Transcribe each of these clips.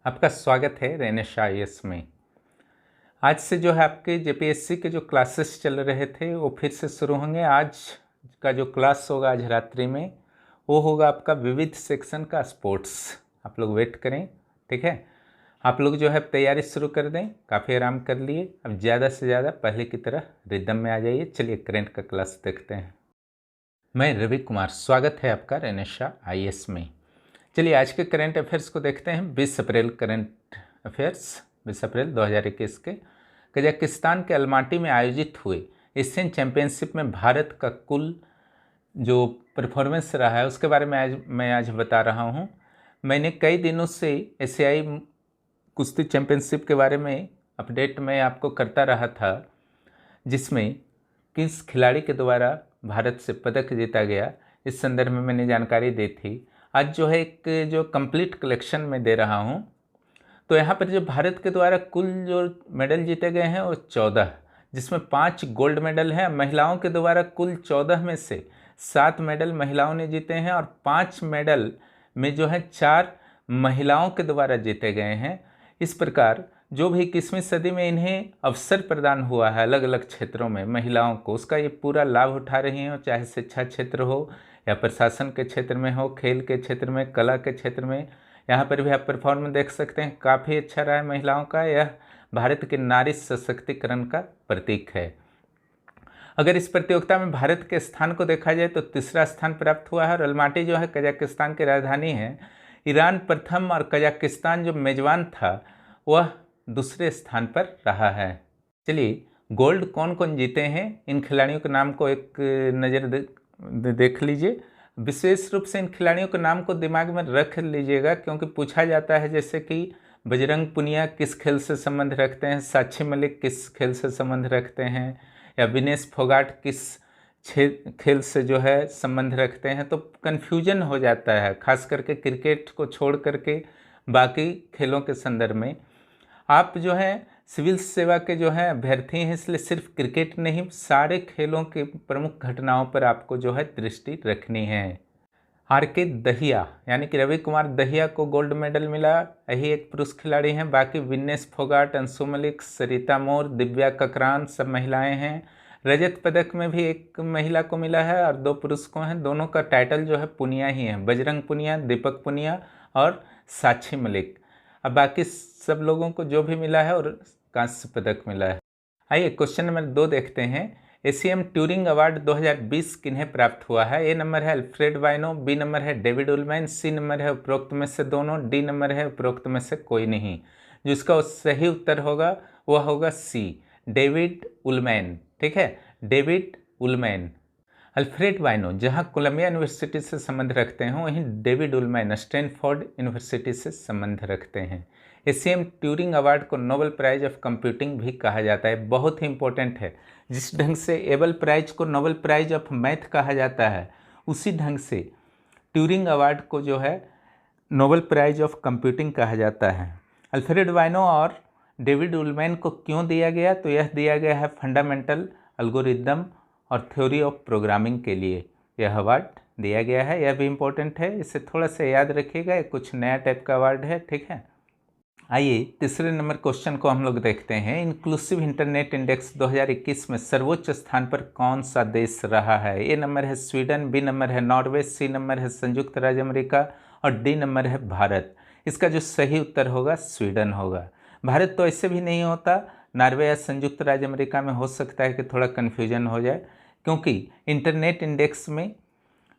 आपका स्वागत है रेनेश आईएएस में। आज से जो है आपके जेपीएससी के जो क्लासेस चल रहे थे वो फिर से शुरू होंगे। आज का जो क्लास होगा आज रात्रि में वो होगा आपका विविध सेक्शन का स्पोर्ट्स। आप लोग वेट करें, ठीक है। आप लोग जो है तैयारी शुरू कर दें, काफ़ी आराम कर लिए। अब ज़्यादा से ज़्यादा पहले की तरह रिदम में आ जाइए। चलिए करंट का क्लास देखते हैं। मैं रवि कुमार, स्वागत है आपका रेनेश आईएएस में। चलिए आज के करंट अफेयर्स को देखते हैं। 20 अप्रैल करंट अफेयर्स 20 अप्रैल 2021 के कजाकिस्तान के अलमाटी में आयोजित हुए एशियन चैंपियनशिप में भारत का कुल जो परफॉर्मेंस रहा है उसके बारे में मैं आज बता रहा हूं। मैंने कई दिनों से एशियाई कुश्ती चैंपियनशिप के बारे में अपडेट मैं आपको करता रहा था, जिसमें किस खिलाड़ी के द्वारा भारत से पदक जीता गया, इस संदर्भ में मैंने जानकारी दी थी। आज जो है एक जो कंप्लीट कलेक्शन में दे रहा हूँ। तो यहाँ पर जो भारत के द्वारा कुल जो मेडल जीते गए हैं वो 14, जिसमें 5 गोल्ड मेडल हैं। महिलाओं के द्वारा कुल 14 में से 7 मेडल महिलाओं ने जीते हैं और 5 मेडल में जो है 4 महिलाओं के द्वारा जीते गए हैं। इस प्रकार जो भी 21वीं सदी में इन्हें अवसर प्रदान हुआ है अलग अलग क्षेत्रों में महिलाओं को, उसका ये पूरा लाभ उठा रही हैं, चाहे शिक्षा क्षेत्र हो या प्रशासन के क्षेत्र में हो, खेल के क्षेत्र में, कला के क्षेत्र में। यहाँ पर भी आप परफॉर्मेंस देख सकते हैं, काफ़ी अच्छा रहा है महिलाओं का। यह भारत के नारी सशक्तिकरण का प्रतीक है। अगर इस प्रतियोगिता में भारत के स्थान को देखा जाए तो तीसरा स्थान प्राप्त हुआ है और अलमाटी जो है कजाकिस्तान की राजधानी है। ईरान प्रथम और कजाकिस्तान जो मेजबान था वह दूसरे स्थान पर रहा है। चलिए गोल्ड कौन कौन जीते हैं, इन खिलाड़ियों के नाम को एक नज़र देख लीजिए। विशेष रूप से इन खिलाड़ियों के नाम को दिमाग में रख लीजिएगा, क्योंकि पूछा जाता है जैसे कि बजरंग पुनिया किस खेल से संबंध रखते हैं, साक्षी मलिक किस खेल से संबंध रखते हैं, या विनेश फोगाट किस खेल से जो है संबंध रखते हैं। तो कन्फ्यूजन हो जाता है, खास करके क्रिकेट को छोड़ करके बाकी खेलों के संदर्भ में। आप जो है सिविल सेवा के जो है अभ्यर्थी हैं, इसलिए सिर्फ क्रिकेट नहीं सारे खेलों के प्रमुख घटनाओं पर आपको जो है दृष्टि रखनी है। आर.के. दहिया यानी कि रवि कुमार दहिया को गोल्ड मेडल मिला, यही एक पुरुष खिलाड़ी हैं। बाकी विनेश फोगाट, अंशु मलिक, सरिता मोर, दिव्या ककरान सब महिलाएं हैं। रजत पदक में भी एक महिला को मिला है और 2 पुरुष को हैं। दोनों का टाइटल जो है पुनिया ही है, बजरंग पुनिया, दीपक पुनिया और साक्षी मलिक। अब बाकी सब लोगों को जो भी मिला है और कांस्य पदक मिला है। आइए क्वेश्चन नंबर 2 देखते हैं। एसीएम ट्यूरिंग अवार्ड 2020 किन्हें प्राप्त हुआ है? ए नंबर है अल्फ्रेड वाइनो, बी नंबर है डेविड उलमैन, सी नंबर है उपरोक्त में से दोनों, डी नंबर है उपरोक्त में से कोई नहीं। जिसका सही उत्तर होगा वह होगा सी, डेविड उलमैन। ठीक है, डेविड उलमैन। अल्फ्रेड वाइनो जहां कोलंबिया यूनिवर्सिटी से संबंध रखते हैं, वहीं डेविड उलमैन स्टैनफोर्ड यूनिवर्सिटी से संबंध रखते हैं। एसीएम ट्यूरिंग अवार्ड को नोबेल प्राइज ऑफ कंप्यूटिंग भी कहा जाता है, बहुत ही इंपॉर्टेंट है। जिस ढंग से एबल प्राइज को नोबेल प्राइज ऑफ मैथ कहा जाता है, उसी ढंग से ट्यूरिंग अवार्ड को जो है नोबेल प्राइज ऑफ कंप्यूटिंग कहा जाता है। अल्फ्रेड वाइनो और डेविड उलमैन को क्यों दिया गया? तो यह दिया गया है फंडामेंटल एल्गोरिदम और थ्योरी ऑफ प्रोग्रामिंग के लिए यह अवार्ड दिया गया है। यह भी इम्पोर्टेंट है, इसे थोड़ा सा याद रखिएगा, कुछ नया टाइप का अवार्ड है। ठीक है, आइए तीसरे नंबर क्वेश्चन को हम लोग देखते हैं। इंक्लूसिव इंटरनेट इंडेक्स 2021 में सर्वोच्च स्थान पर कौन सा देश रहा है? ए नंबर है स्वीडन, बी नंबर है नॉर्वे, सी नंबर है संयुक्त राज्य अमेरिका और डी नंबर है भारत। इसका जो सही उत्तर होगा स्वीडन होगा। भारत तो ऐसे भी नहीं होता, नॉर्वे या संयुक्त राज्य अमेरिका में हो सकता है कि थोड़ा कन्फ्यूजन हो जाए, क्योंकि इंटरनेट इंडेक्स में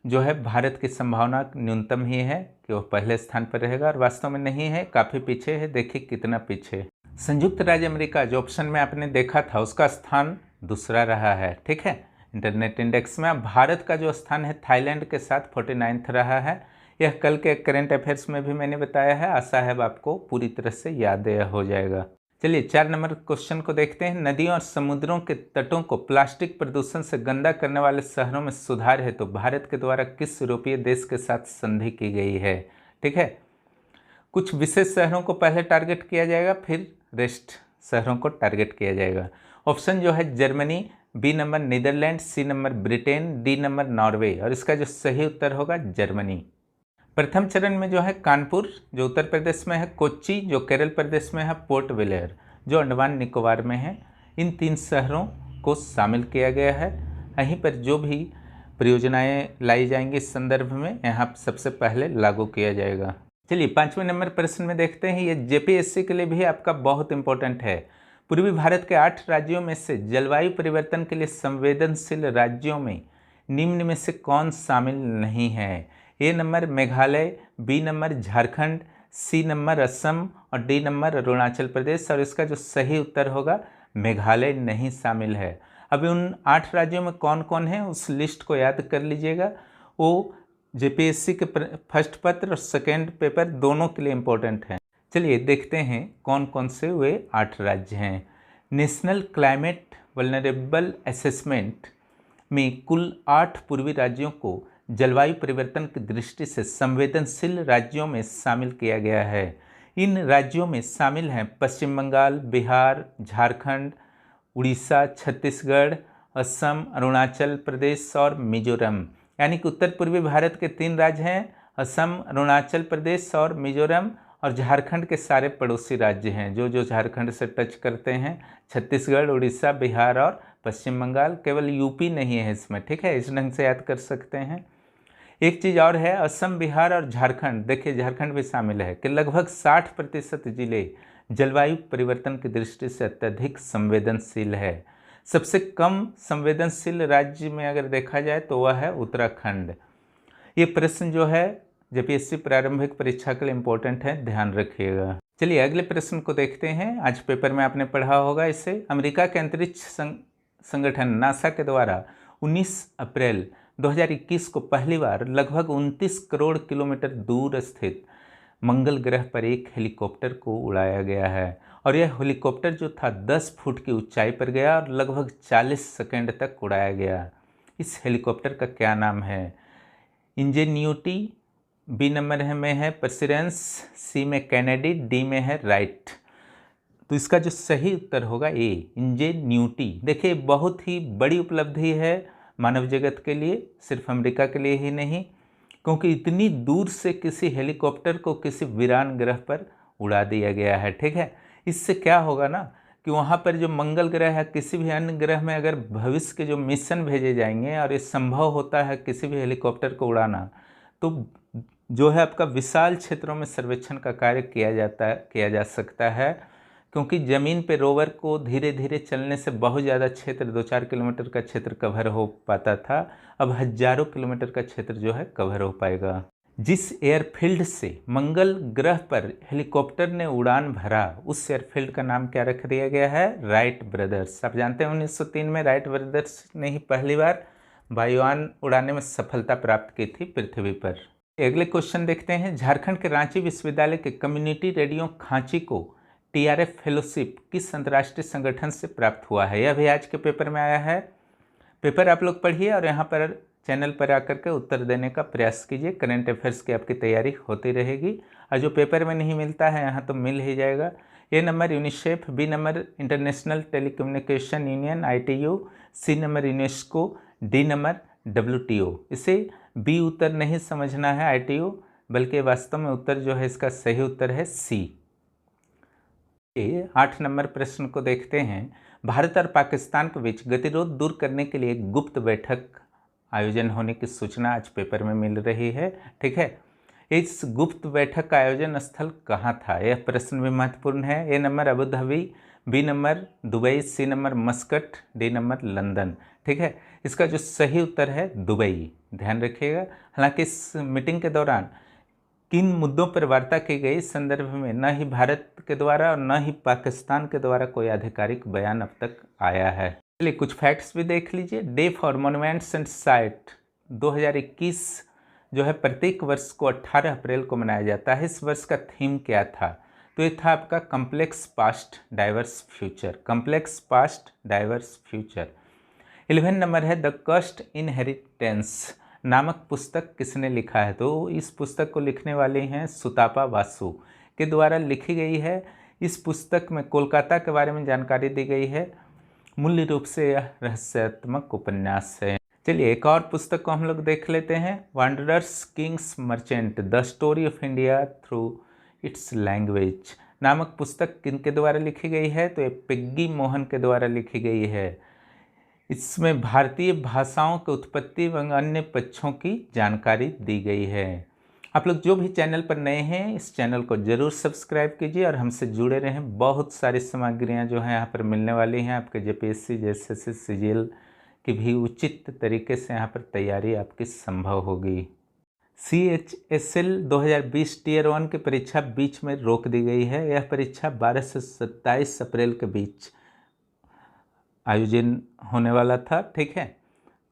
जो है भारत की संभावना न्यूनतम ही है कि वह पहले स्थान पर रहेगा, और वास्तव में नहीं है, काफ़ी पीछे है। देखिए कितना पीछे। संयुक्त राज्य अमेरिका जो ऑप्शन में आपने देखा था उसका स्थान दूसरा रहा है। ठीक है, इंटरनेट इंडेक्स में। अब भारत का जो स्थान है थाईलैंड के साथ 49th रहा है। यह कल के करेंट अफेयर्स में भी मैंने बताया है, आशा है आपको पूरी तरह से याद हो जाएगा। चलिए 4 नंबर क्वेश्चन को देखते हैं। नदियों और समुद्रों के तटों को प्लास्टिक प्रदूषण से गंदा करने वाले शहरों में सुधार है तो भारत के द्वारा किस यूरोपीय देश के साथ संधि की गई है? ठीक है, कुछ विशेष शहरों को पहले टारगेट किया जाएगा, फिर रेस्ट शहरों को टारगेट किया जाएगा। ऑप्शन जो है Germany, B number Netherlands, C number Britain, D number Norway, और इसका जो सही उत्तर होगा जर्मनी। प्रथम चरण में जो है कानपुर जो उत्तर प्रदेश में है, कोच्चि जो केरल प्रदेश में है, पोर्ट ब्लेयर जो अंडमान निकोबार में है, इन 3 शहरों को शामिल किया गया है। यहीं पर जो भी परियोजनाएं लाई जाएंगी इस संदर्भ में यहाँ सबसे पहले लागू किया जाएगा। चलिए 5वें नंबर प्रश्न में देखते हैं, ये जेपीएससी के लिए भी आपका बहुत इंपॉर्टेंट है। पूर्वी भारत के 8 राज्यों में से जलवायु परिवर्तन के लिए संवेदनशील राज्यों में निम्न में से कौन शामिल नहीं है? A number Meghalaya, B number Jharkhand, C number Assam और डी नंबर अरुणाचल प्रदेश। और इसका जो सही उत्तर होगा मेघालय नहीं शामिल है। अब उन 8 राज्यों में कौन कौन है उस लिस्ट को याद कर लीजिएगा। वो जेपीएससी के फर्स्ट पत्र और सेकेंड पेपर दोनों के लिए इम्पोर्टेंट हैं। चलिए देखते हैं कौन कौन से वे 8 राज्य हैं। नेशनल क्लाइमेट वल्नरेबल असेसमेंट में कुल 8 पूर्वी राज्यों को जलवायु परिवर्तन की दृष्टि से संवेदनशील राज्यों में शामिल किया गया है। इन राज्यों में शामिल हैं पश्चिम बंगाल, बिहार, झारखंड, उड़ीसा, छत्तीसगढ़, असम, अरुणाचल प्रदेश और मिजोरम। यानी कि उत्तर पूर्वी भारत के 3 राज्य हैं, असम, अरुणाचल प्रदेश और मिजोरम, और झारखंड के सारे पड़ोसी राज्य हैं जो झारखंड से टच करते हैं, छत्तीसगढ़, उड़ीसा, बिहार और पश्चिम बंगाल। केवल यूपी नहीं है इसमें, ठीक है, इस ढंग से याद कर सकते हैं। एक चीज़ और है, असम, बिहार और झारखंड, देखिए झारखंड भी शामिल है कि लगभग 60% जिले जलवायु परिवर्तन की दृष्टि से अत्यधिक संवेदनशील है। सबसे कम संवेदनशील राज्य में अगर देखा जाए तो वह है उत्तराखंड। ये प्रश्न जो है जेपीएससी प्रारंभिक परीक्षा के लिए इम्पोर्टेंट है, ध्यान रखिएगा। चलिए अगले प्रश्न को देखते हैं। आज पेपर में आपने पढ़ा होगा इसे। अमेरिका के अंतरिक्ष संगठन नासा के द्वारा 19 अप्रैल 2021 को पहली बार लगभग 29 करोड़ किलोमीटर दूर स्थित मंगल ग्रह पर एक हेलीकॉप्टर को उड़ाया गया है। और यह हेलीकॉप्टर जो था 10 फुट की ऊंचाई पर गया और लगभग 40 सेकंड तक उड़ाया गया। इस हेलीकॉप्टर का क्या नाम है? इंजेन्यूटी, बी नंबर में है परसिवरेंस, सी में कैनेडी, डी में है राइट। तो इसका जो सही उत्तर होगा ए, इंजेन्यूटी। देखिए बहुत ही बड़ी उपलब्धि है मानव जगत के लिए, सिर्फ अमेरिका के लिए ही नहीं, क्योंकि इतनी दूर से किसी हेलीकॉप्टर को किसी वीरान ग्रह पर उड़ा दिया गया है, ठीक है। इससे क्या होगा ना कि वहाँ पर जो मंगल ग्रह है, किसी भी अन्य ग्रह में अगर भविष्य के जो मिशन भेजे जाएंगे और ये संभव होता है किसी भी हेलीकॉप्टर को उड़ाना, तो जो है आपका विशाल क्षेत्रों में सर्वेक्षण का कार्य किया जा सकता है, क्योंकि ज़मीन पे रोवर को धीरे धीरे चलने से बहुत ज़्यादा क्षेत्र 2-4 किलोमीटर का क्षेत्र कवर हो पाता था, अब हजारों किलोमीटर का क्षेत्र जो है कवर हो पाएगा। जिस एयरफील्ड से मंगल ग्रह पर हेलीकॉप्टर ने उड़ान भरा उस एयरफील्ड का नाम क्या रख दिया गया है? Wright brothers. आप जानते हैं 1903 में राइट ब्रदर्स ने ही पहली बार वायुयान उड़ाने में सफलता प्राप्त की थी पृथ्वी पर। अगले क्वेश्चन देखते हैं। झारखंड के रांची विश्वविद्यालय के कम्युनिटी रेडियो खांची को TRF फेलोशिप किस अंतर्राष्ट्रीय संगठन से प्राप्त हुआ है? यह भी आज के पेपर में आया है। पेपर आप लोग पढ़िए और यहाँ पर चैनल पर आकर के उत्तर देने का प्रयास कीजिए। करंट अफेयर्स की आपकी तैयारी होती रहेगी, और जो पेपर में नहीं मिलता है यहाँ तो मिल ही जाएगा। A number UNICEF, B number international telecommunication union ITU, C number UNESCO, D number WTO। इसे बी उत्तर नहीं समझना है ITU, बल्कि वास्तव में उत्तर जो है इसका सही उत्तर है सी। 8 नंबर प्रश्न को देखते हैं। भारत और पाकिस्तान के बीच गतिरोध दूर करने के लिए एक गुप्त बैठक आयोजन होने की सूचना आज पेपर में मिल रही है, ठीक है। इस गुप्त बैठक का आयोजन स्थल कहाँ था? यह प्रश्न भी महत्वपूर्ण है। A number Abu Dhabi, B number Dubai, C number Muscat, D number London, ठीक है। इसका जो सही उत्तर है दुबई, ध्यान रखिएगा। हालांकि इस मीटिंग के दौरान किन मुद्दों पर वार्ता की गई इस संदर्भ में न ही भारत के द्वारा और न ही पाकिस्तान के द्वारा कोई आधिकारिक बयान अब तक आया है। चलिए कुछ फैक्ट्स भी देख लीजिए। Day for monuments and site 2021 जो है प्रत्येक वर्ष को 18 अप्रैल को मनाया जाता है। इस वर्ष का थीम क्या था? तो ये था आपका complex past diverse future, complex past diverse future. 11 number है द कस्ट इनहेरिटेंस नामक पुस्तक किसने लिखा है? तो इस पुस्तक को लिखने वाले हैं सुतापा वासु के द्वारा लिखी गई है। इस पुस्तक में कोलकाता के बारे में जानकारी दी गई है। मूल्य रूप से यह रहस्यात्मक उपन्यास है। चलिए एक और पुस्तक को हम लोग देख लेते हैं, Wanderers Kings merchant the story of India through it's language नामक पुस्तक किनके द्वारा लिखी गई है? तो ये पिग्गी मोहन के द्वारा लिखी गई है। इसमें भारतीय भाषाओं की उत्पत्ति एवं अन्य पक्षों की जानकारी दी गई है। आप लोग जो भी चैनल पर नए हैं इस चैनल को जरूर सब्सक्राइब कीजिए और हमसे जुड़े रहें। बहुत सारी सामग्रियां जो हैं यहाँ पर मिलने वाली हैं। आपके जेपीएससी जैसे सीजीएल की भी उचित तरीके से यहाँ पर तैयारी आपकी संभव होगी। CHSL 2020 टियर 1 की परीक्षा बीच में रोक दी गई है। यह परीक्षा 12 से 27 अप्रैल के बीच आयोजन होने वाला था। ठीक है,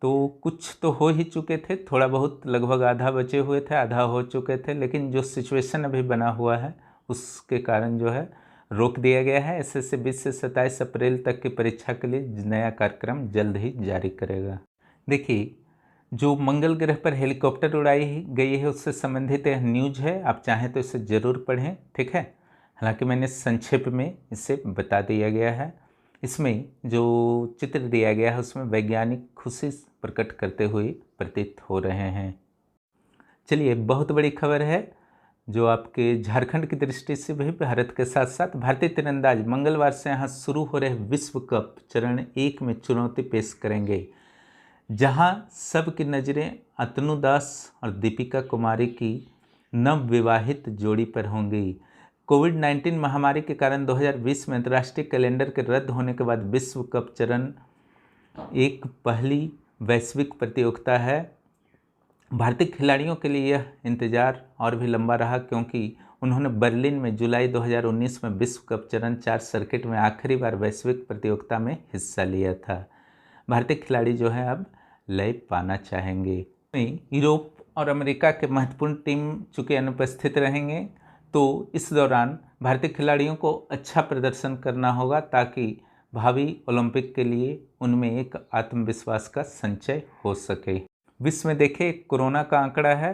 तो कुछ तो हो ही चुके थे, थोड़ा बहुत लगभग आधा बचे हुए थे, आधा हो चुके थे, लेकिन जो सिचुएशन अभी बना हुआ है उसके कारण जो है रोक दिया गया है। SSC 20 से 27 अप्रैल तक की परीक्षा के लिए नया कार्यक्रम जल्द ही जारी करेगा। देखिए, जो मंगल ग्रह पर हेलीकॉप्टर उड़ाई गई है उससे संबंधित यह न्यूज है। आप चाहें तो इसे ज़रूर पढ़ें। ठीक है, हालांकि मैंने संक्षेप में इसे बता दिया गया है। इसमें जो चित्र दिया गया है उसमें वैज्ञानिक खुशी प्रकट करते हुए प्रतीत हो रहे हैं। चलिए, बहुत बड़ी खबर है जो आपके झारखंड की दृष्टि से भी भारत के साथ साथ भारतीय तीरंदाज मंगलवार से यहाँ शुरू हो रहे विश्व कप चरण 1 में चुनौती पेश करेंगे, जहां सबकी नज़रें अतनु दास और दीपिका कुमारी की नवविवाहित जोड़ी पर होंगी। कोविड-19 महामारी के कारण 2020 में अंतर्राष्ट्रीय कैलेंडर के रद्द होने के बाद विश्व कप चरण एक पहली वैश्विक प्रतियोगिता है। भारतीय खिलाड़ियों के लिए यह इंतज़ार और भी लंबा रहा, क्योंकि उन्होंने बर्लिन में जुलाई 2019 में विश्व कप चरण 4 सर्किट में आखिरी बार वैश्विक प्रतियोगिता में हिस्सा लिया था। भारतीय खिलाड़ी जो है अब लय पाना चाहेंगे। यूरोप और अमेरिका के महत्वपूर्ण टीम चूँकि अनुपस्थित रहेंगे, तो इस दौरान भारतीय खिलाड़ियों को अच्छा प्रदर्शन करना होगा ताकि भावी ओलंपिक के लिए उनमें एक आत्मविश्वास का संचय हो सके। विश्व में देखें, कोरोना का आंकड़ा है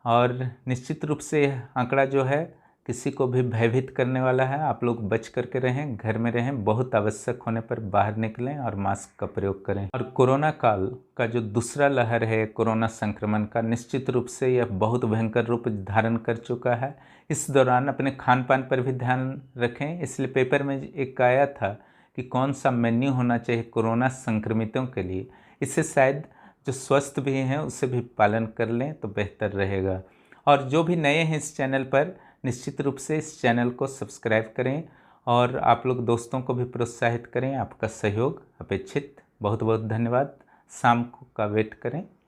और निश्चित रूप से यह आंकड़ा जो है किसी को भी भयभीत करने वाला है। आप लोग बच करके रहें, घर में रहें, बहुत आवश्यक होने पर बाहर निकलें और मास्क का प्रयोग करें। और कोरोना काल का जो दूसरा लहर है कोरोना संक्रमण का, निश्चित रूप से यह बहुत भयंकर रूप धारण कर चुका है। इस दौरान अपने खान पान पर भी ध्यान रखें। इसलिए पेपर में एक आया था कि कौन सा मेन्यू होना चाहिए कोरोना संक्रमितों के लिए। इससे शायद जो स्वस्थ भी हैं उसे भी पालन कर लें तो बेहतर रहेगा। और जो भी नए हैं इस चैनल पर, निश्चित रूप से इस चैनल को सब्सक्राइब करें और आप लोग दोस्तों को भी प्रोत्साहित करें। आपका सहयोग अपेक्षित। बहुत बहुत धन्यवाद। शाम का वेट करें।